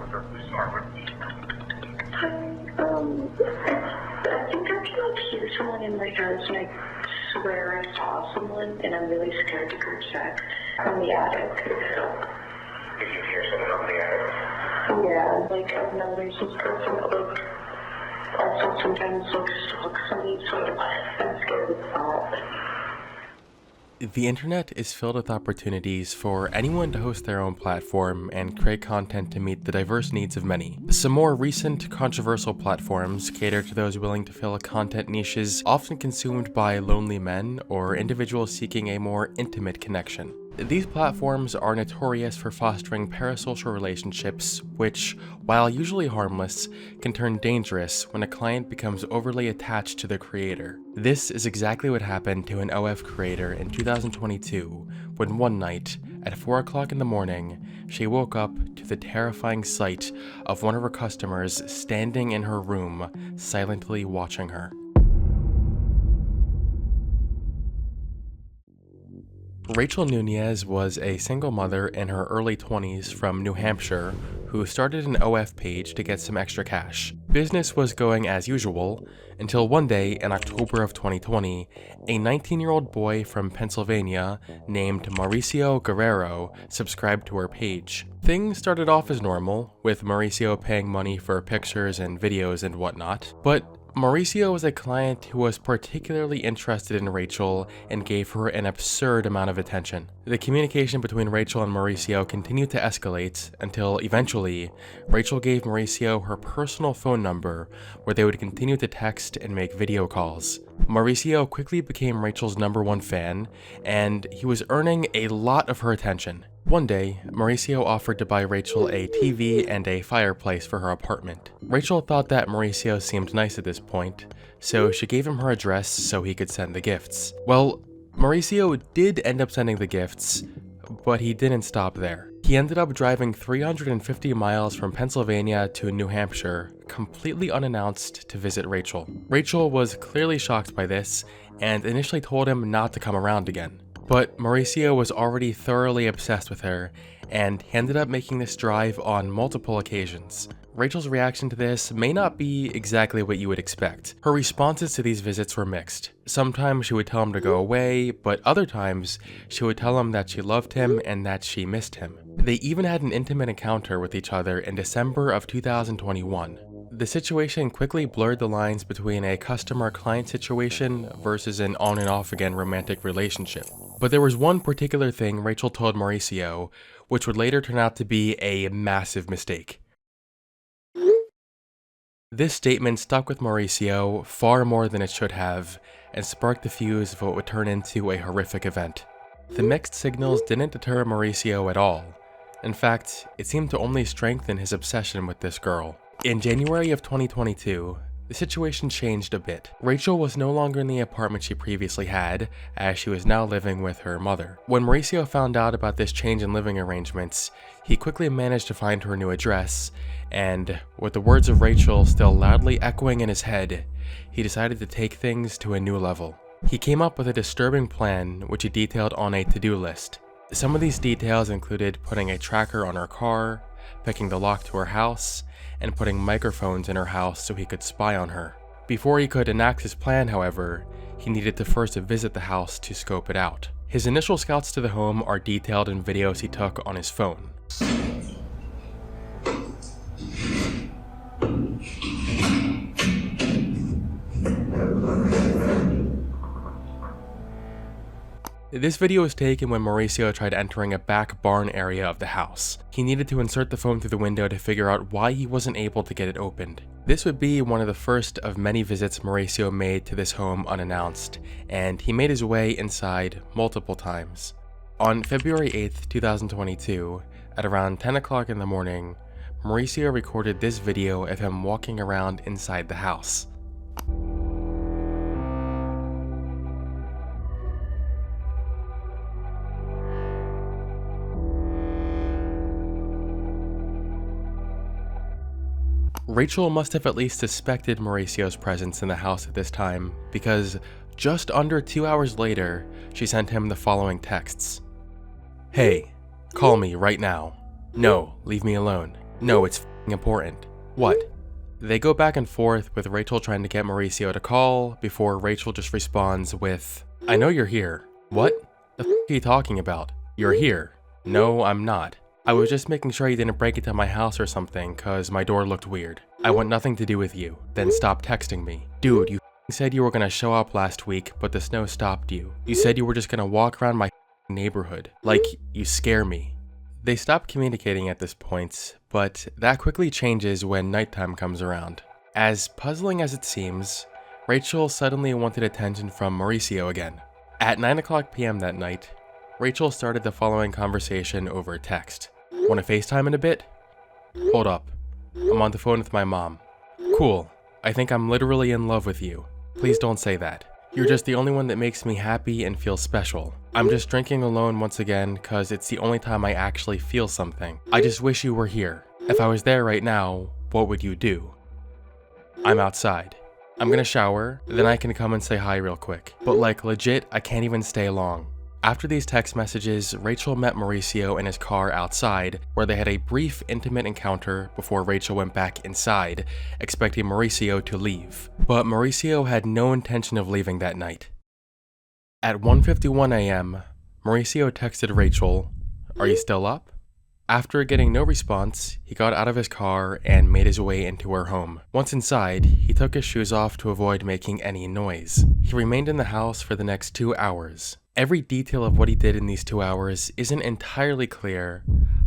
I think I can hear someone in my house, and I swear I saw someone, and I'm really scared to go check from the attic. Did you hear someone on the attic? Yeah, like I've known there's this person that like also sometimes like stalks me, so I'm scared of that. The internet is filled with opportunities for anyone to host their own platform and create content to meet the diverse needs of many. Some more recent controversial platforms cater to those willing to fill content niches often consumed by lonely men or individuals seeking a more intimate connection. These platforms are notorious for fostering parasocial relationships, which, while usually harmless, can turn dangerous when a client becomes overly attached to the creator. This is exactly what happened to an OF creator in 2022, when one night, at 4 o'clock in the morning, she woke up to the terrifying sight of one of her customers standing in her room, silently watching her. Rachel Nunez was a single mother in her early 20s from New Hampshire who started an OF page to get some extra cash. Business was going as usual until one day in October of 2020, a 19-year-old boy from Pennsylvania named Mauricio Guerrero subscribed to her page. Things started off as normal, with Mauricio paying money for pictures and videos and whatnot, but Mauricio was a client who was particularly interested in Rachel and gave her an absurd amount of attention. The communication between Rachel and Mauricio continued to escalate until eventually, Rachel gave Mauricio her personal phone number where they would continue to text and make video calls. Mauricio quickly became Rachel's #1 fan, and he was earning a lot of her attention. One day, Mauricio offered to buy Rachel a TV and a fireplace for her apartment. Rachel thought that Mauricio seemed nice at this point, so she gave him her address so he could send the gifts. Well, Mauricio did end up sending the gifts, but he didn't stop there. He ended up driving 350 miles from Pennsylvania to New Hampshire, completely unannounced, to visit Rachel. Rachel was clearly shocked by this, and initially told him not to come around again. But Mauricio was already thoroughly obsessed with her, and he ended up making this drive on multiple occasions. Rachel's reaction to this may not be exactly what you would expect. Her responses to these visits were mixed. Sometimes she would tell him to go away, but other times she would tell him that she loved him and that she missed him. They even had an intimate encounter with each other in December of 2021. The situation quickly blurred the lines between a customer-client situation versus an on and off again romantic relationship. But there was one particular thing Rachel told Mauricio, which would later turn out to be a massive mistake. This statement stuck with Mauricio far more than it should have, and sparked the fuse of what would turn into a horrific event. The mixed signals didn't deter Mauricio at all. In fact, it seemed to only strengthen his obsession with this girl. In January of 2022, the situation changed a bit. Rachel was no longer in the apartment she previously had, as she was now living with her mother. When Mauricio found out about this change in living arrangements, he quickly managed to find her new address, and with the words of Rachel still loudly echoing in his head, he decided to take things to a new level. He came up with a disturbing plan, which he detailed on a to-do list. Some of these details included putting a tracker on her car, picking the lock to her house, and putting microphones in her house so he could spy on her. Before he could enact his plan, however, he needed to first visit the house to scope it out. His initial scouts to the home are detailed in videos he took on his phone. This video was taken when Mauricio tried entering a back barn area of the house. He needed to insert the phone through the window to figure out why he wasn't able to get it opened. This would be one of the first of many visits Mauricio made to this home unannounced, and he made his way inside multiple times. On February 8th, 2022, at around 10 o'clock in the morning, Mauricio recorded this video of him walking around inside the house. Rachel must have at least suspected Mauricio's presence in the house at this time, because just under 2 hours later, she sent him the following texts. "Hey, call me right now. No, leave me alone. No, it's important. What? They go back and forth with Rachel trying to get Mauricio to call before Rachel just responds with, "I know you're here." What? The f are you talking about? You're here. No, I'm not. I was just making sure you didn't break into my house or something cause my door looked weird. I want nothing to do with you. Then stop texting me. Dude, you said you were gonna show up last week, but the snow stopped you. You said you were just gonna walk around my neighborhood. Like, you scare me. They stop communicating at this point, but that quickly changes when nighttime comes around. As puzzling as it seems, Rachel suddenly wanted attention from Mauricio again. At 9:00 p.m. that night, Rachel started the following conversation over text. "Wanna FaceTime in a bit?" "Hold up. I'm on the phone with my mom." "Cool. I think I'm literally in love with you. Please don't say that. You're just the only one that makes me happy and feel special. I'm just drinking alone once again cause it's the only time I actually feel something. I just wish you were here. If I was there right now, what would you do? I'm outside. I'm gonna shower, then I can come and say hi real quick. But like legit, I can't even stay long." After these text messages, Rachel met Mauricio in his car outside, where they had a brief, intimate encounter before Rachel went back inside, expecting Mauricio to leave. But Mauricio had no intention of leaving that night. At 1:51 a.m., Mauricio texted Rachel, "Are you still up?" After getting no response, he got out of his car and made his way into her home. Once inside, he took his shoes off to avoid making any noise. He remained in the house for the next 2 hours. Every detail of what he did in these 2 hours isn't entirely clear,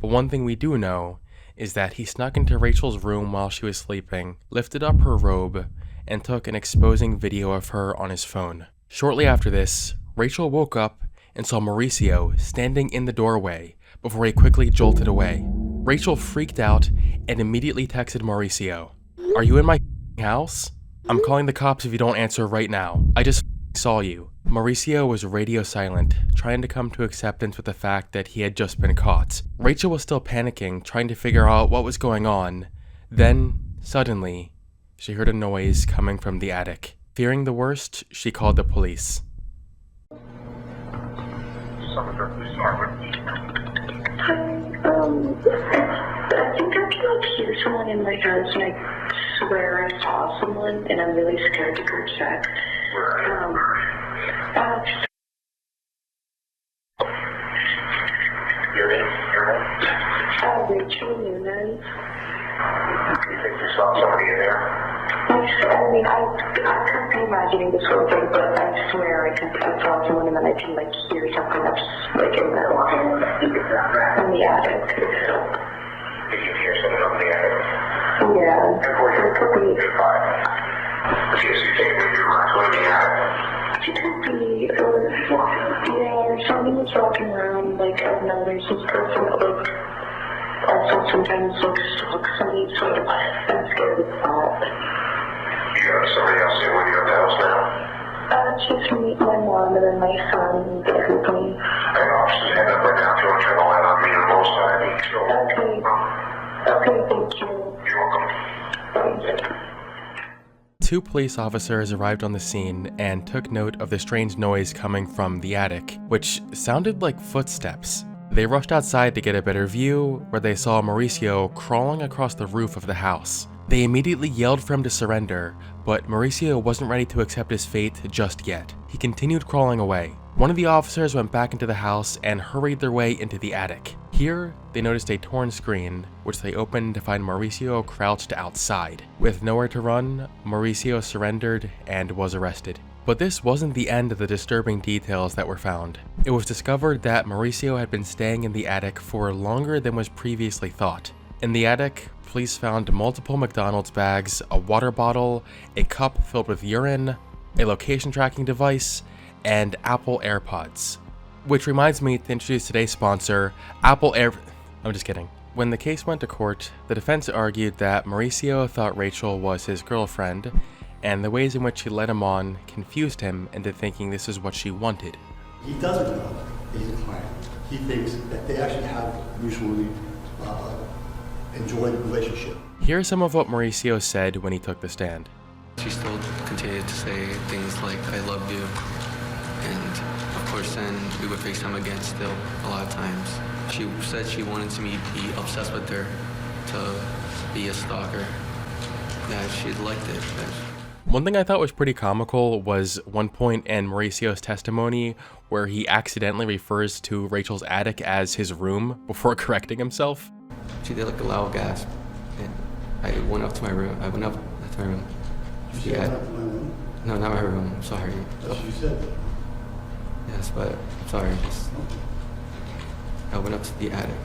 but one thing we do know is that he snuck into Rachel's room while she was sleeping, lifted up her robe, and took an exposing video of her on his phone. Shortly after this, Rachel woke up and saw Mauricio standing in the doorway before he quickly jolted away. Rachel freaked out and immediately texted Mauricio, "Are you in my house? I'm calling the cops if you don't answer right now. I just saw you." Mauricio was radio silent, trying to come to acceptance with the fact that he had just been caught. Rachel was still panicking, trying to figure out what was going on. Then, suddenly, she heard a noise coming from the attic. Fearing the worst, she called the police. I think I can like hear someone in my house and I swear I saw someone and I'm really scared to go check. Your name? Rachel Nunez. You think you saw somebody in there? I mean, I could be imagining this whole thing, but I swear I saw someone and then I can like hear something that's like in the attic. Did you hear something up in the attic? Yeah. And for your company, CCTV in the attic. It could be, or something was walking around, like, I've noticed this person, like, also sometimes looks somebody, so I'm scared of that. You got somebody else in with you at the house now? It's just me, my mom, and then my son, they're with me. And officers head up right now if you want to turn the light on me on both sides. Okay, thank you. You're welcome. Thanks. 2 police officers arrived on the scene and took note of the strange noise coming from the attic, which sounded like footsteps. They rushed outside to get a better view, where they saw Mauricio crawling across the roof of the house. They immediately yelled for him to surrender, but Mauricio wasn't ready to accept his fate just yet. He continued crawling away. One of the officers went back into the house and hurried their way into the attic. Here, they noticed a torn screen, which they opened to find Mauricio crouched outside. With nowhere to run, Mauricio surrendered and was arrested. But this wasn't the end of the disturbing details that were found. It was discovered that Mauricio had been staying in the attic for longer than was previously thought. In the attic, police found multiple McDonald's bags, a water bottle, a cup filled with urine, a location tracking device, and Apple AirPods. Which reminds me to introduce today's sponsor, I'm just kidding. When the case went to court, the defense argued that Mauricio thought Rachel was his girlfriend, and the ways in which she led him on confused him into thinking this is what she wanted. He doesn't know that he's a client. He thinks that they actually have mutually enjoyed the relationship. Here's some of what Mauricio said when he took the stand. She still continued to say things like, "I love you." And of course then we would FaceTime again still a lot of times. She said she wanted to be obsessed with her to be a stalker, that she liked it. One thing I thought was pretty comical was one point in Mauricio's testimony where he accidentally refers to Rachel's attic as his room before correcting himself. She did like a loud gasp, and I went up to my room. I went up to my room. You said not my room? No, not my room. I'm sorry. That's what you said. Yes, but I'm sorry. I went up to the attic.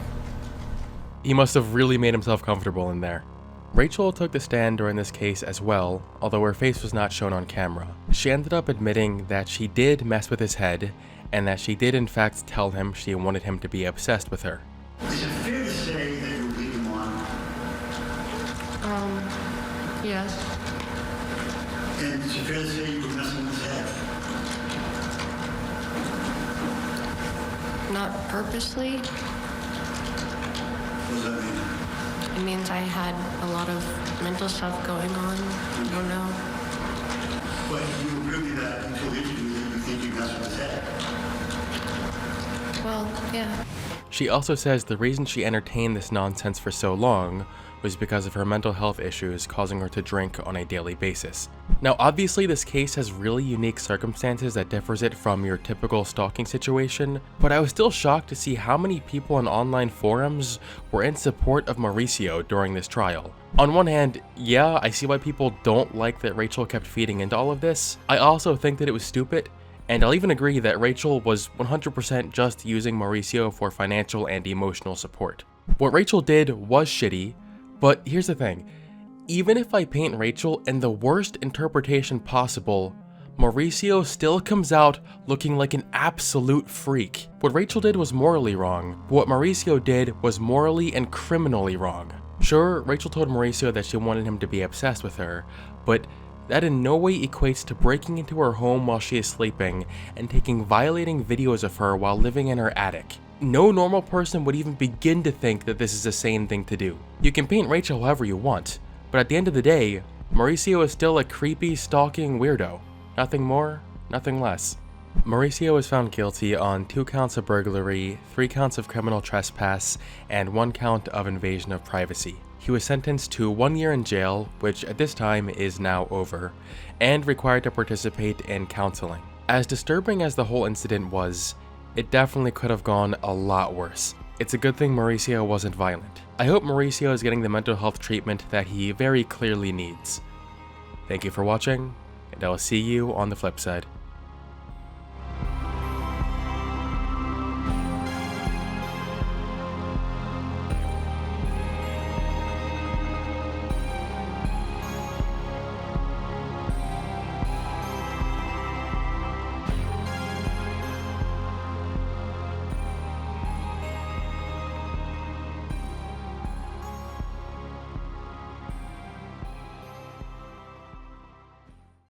He must have really made himself comfortable in there. Rachel took the stand during this case as well, although her face was not shown on camera. She ended up admitting that she did mess with his head, and that she did in fact tell him she wanted him to be obsessed with her. Is it fair to say that you lead him on? Yes. And is it fair to say you were messing with his head? Not purposely. What does that mean? It means I had a lot of mental stuff going on. I don't know. But you agree that until the interview that you think you messed with his head? Well, yeah. She also says the reason she entertained this nonsense for so long was because of her mental health issues causing her to drink on a daily basis. Now obviously this case has really unique circumstances that differs it from your typical stalking situation, but I was still shocked to see how many people on online forums were in support of Mauricio during this trial. On one hand, yeah, I see why people don't like that Rachel kept feeding into all of this. I also think that it was stupid, and I'll even agree that Rachel was 100% just using Mauricio for financial and emotional support. What Rachel did was shitty, but here's the thing. Even if I paint Rachel in the worst interpretation possible, Mauricio still comes out looking like an absolute freak. What Rachel did was morally wrong, but what Mauricio did was morally and criminally wrong. Sure, Rachel told Mauricio that she wanted him to be obsessed with her, but that in no way equates to breaking into her home while she is sleeping and taking violating videos of her while living in her attic. No normal person would even begin to think that this is a sane thing to do. You can paint Rachel however you want, but at the end of the day, Mauricio is still a creepy, stalking weirdo. Nothing more, nothing less. Mauricio was found guilty on 2 counts of burglary, 3 counts of criminal trespass, and 1 count of invasion of privacy. He was sentenced to 1 year in jail, which at this time is now over, and required to participate in counseling. As disturbing as the whole incident was, it definitely could have gone a lot worse. It's a good thing Mauricio wasn't violent. I hope Mauricio is getting the mental health treatment that he very clearly needs. Thank you for watching, and I will see you on the flip side.